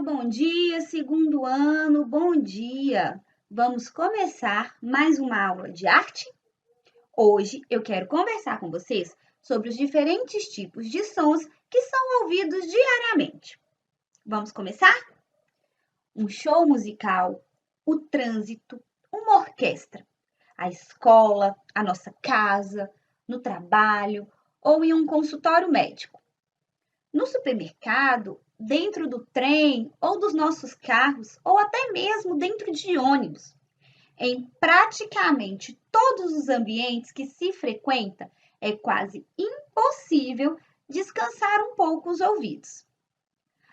bom dia, segundo ano, bom dia! Vamos começar mais uma aula de arte? Hoje eu quero conversar com vocês sobre os diferentes tipos de sons que são ouvidos diariamente. Vamos começar? Um show musical, o trânsito, uma orquestra, a escola, a nossa casa, no trabalho ou em um consultório médico. No supermercado, dentro do trem ou dos nossos carros, ou até mesmo dentro de ônibus. Em praticamente todos os ambientes que se frequenta, é quase impossível descansar um pouco os ouvidos.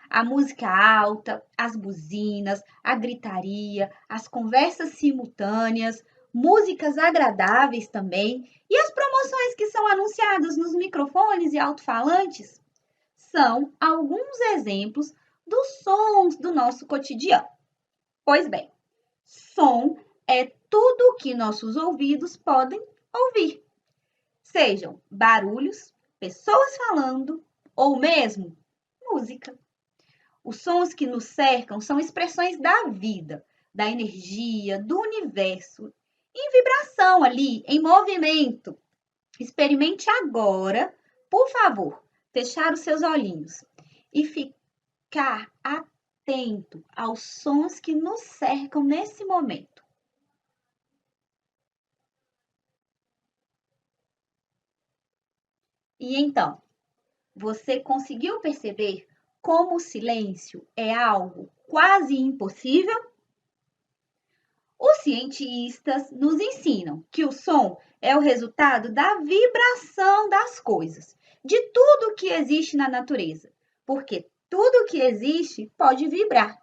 A música alta, as buzinas, a gritaria, as conversas simultâneas, músicas agradáveis também e as promoções que são anunciadas nos microfones e alto-falantes são alguns exemplos dos sons do nosso cotidiano. Pois bem, som é tudo o que nossos ouvidos podem ouvir, sejam barulhos, pessoas falando ou mesmo música. Os sons que nos cercam são expressões da vida, da energia, do universo, em vibração ali, em movimento. Experimente agora, por favor, fechar os seus olhinhos e ficar atento aos sons que nos cercam nesse momento. E então, você conseguiu perceber como o silêncio é algo quase impossível? Os cientistas nos ensinam que o som é o resultado da vibração das coisas, de tudo que existe na natureza, porque tudo que existe pode vibrar.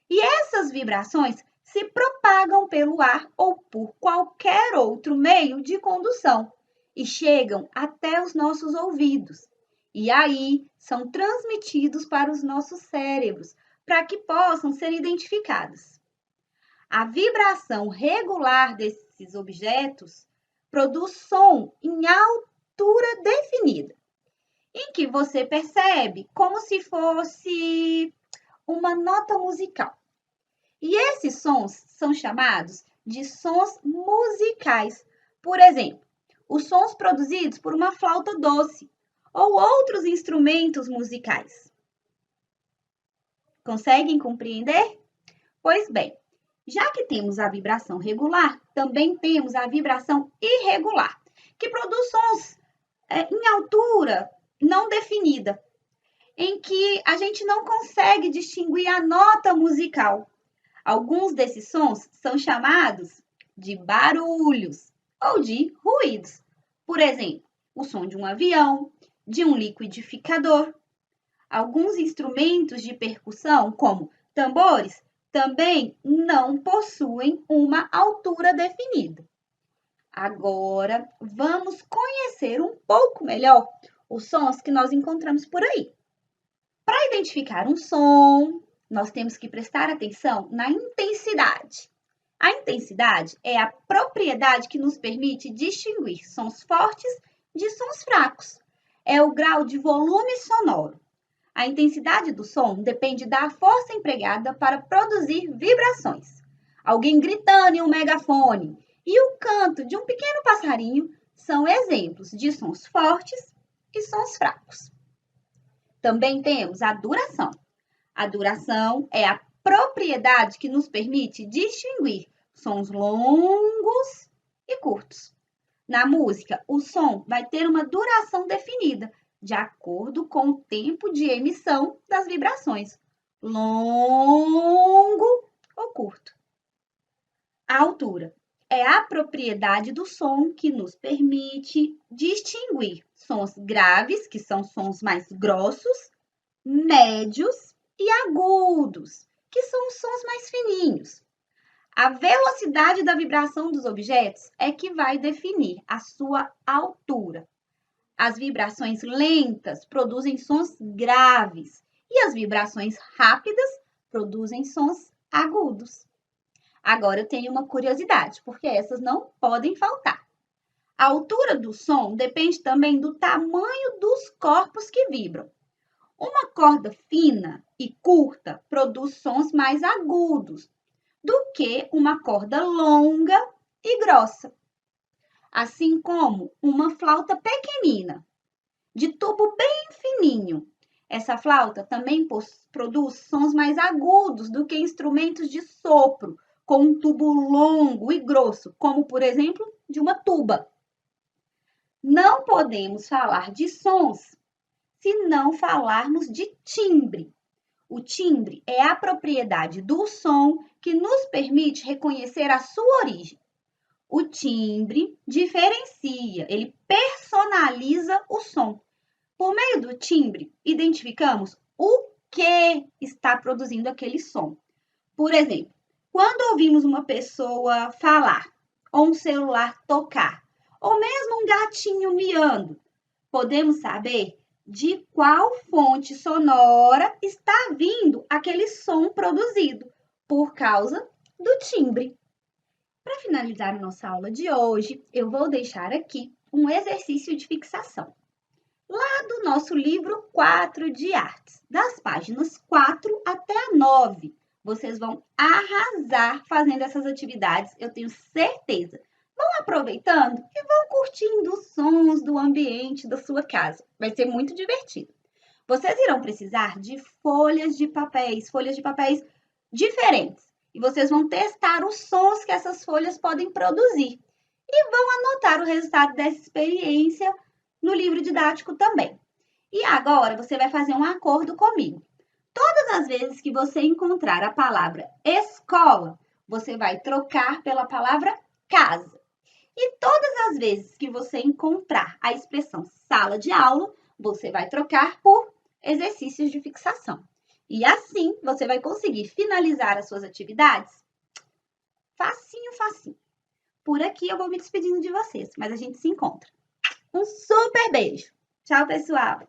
E essas vibrações se propagam pelo ar ou por qualquer outro meio de condução e chegam até os nossos ouvidos. E aí são transmitidos para os nossos cérebros, para que possam ser identificados. A vibração regular desses objetos produz som em altura definida, em que você percebe como se fosse uma nota musical. E esses sons são chamados de sons musicais. Por exemplo, os sons produzidos por uma flauta doce ou outros instrumentos musicais. Conseguem compreender? Pois bem, já que temos a vibração regular, também temos a vibração irregular, que produz sons em altura não definida, em que a gente não consegue distinguir a nota musical. Alguns desses sons são chamados de barulhos ou de ruídos. Por exemplo, o som de um avião, de um liquidificador. Alguns instrumentos de percussão, como tambores, também não possuem uma altura definida. Agora, vamos conhecer um pouco melhor os sons que nós encontramos por aí. Para identificar um som, nós temos que prestar atenção na intensidade. A intensidade é a propriedade que nos permite distinguir sons fortes de sons fracos. É o grau de volume sonoro. A intensidade do som depende da força empregada para produzir vibrações. Alguém gritando em um megafone e o canto de um pequeno passarinho são exemplos de sons fortes e sons fracos. Também temos a duração. A duração é a propriedade que nos permite distinguir sons longos e curtos. Na música, o som vai ter uma duração definida, de acordo com o tempo de emissão das vibrações, longo ou curto. A altura é a propriedade do som que nos permite distinguir sons graves, que são sons mais grossos, médios e agudos, que são os sons mais fininhos. A velocidade da vibração dos objetos é que vai definir a sua altura. As vibrações lentas produzem sons graves e as vibrações rápidas produzem sons agudos. Agora eu tenho uma curiosidade, porque essas não podem faltar. A altura do som depende também do tamanho dos corpos que vibram. Uma corda fina e curta produz sons mais agudos do que uma corda longa e grossa. Assim como uma flauta pequenina, de tubo bem fininho. Essa flauta também produz sons mais agudos do que instrumentos de sopro, com um tubo longo e grosso, como, por exemplo, de uma tuba. Não podemos falar de sons se não falarmos de timbre. O timbre é a propriedade do som que nos permite reconhecer a sua origem. O timbre diferencia, ele personaliza o som. Por meio do timbre, identificamos o que está produzindo aquele som. Por exemplo, quando ouvimos uma pessoa falar, ou um celular tocar, ou mesmo um gatinho miando, podemos saber de qual fonte sonora está vindo aquele som produzido, por causa do timbre. Para finalizar a nossa aula de hoje, eu vou deixar aqui um exercício de fixação. Lá do nosso livro 4 de artes, das páginas 4 até a 9, vocês vão arrasar fazendo essas atividades, eu tenho certeza. Vão aproveitando e vão curtindo os sons do ambiente da sua casa. Vai ser muito divertido. Vocês irão precisar de folhas de papéis diferentes. E vocês vão testar os sons que essas folhas podem produzir. E vão anotar o resultado dessa experiência no livro didático também. E agora você vai fazer um acordo comigo. Todas as vezes que você encontrar a palavra escola, você vai trocar pela palavra casa. E todas as vezes que você encontrar a expressão sala de aula, você vai trocar por exercícios de fixação. E assim você vai conseguir finalizar as suas atividades facinho, facinho. Por aqui eu vou me despedindo de vocês, mas a gente se encontra. Um super beijo! Tchau, pessoal!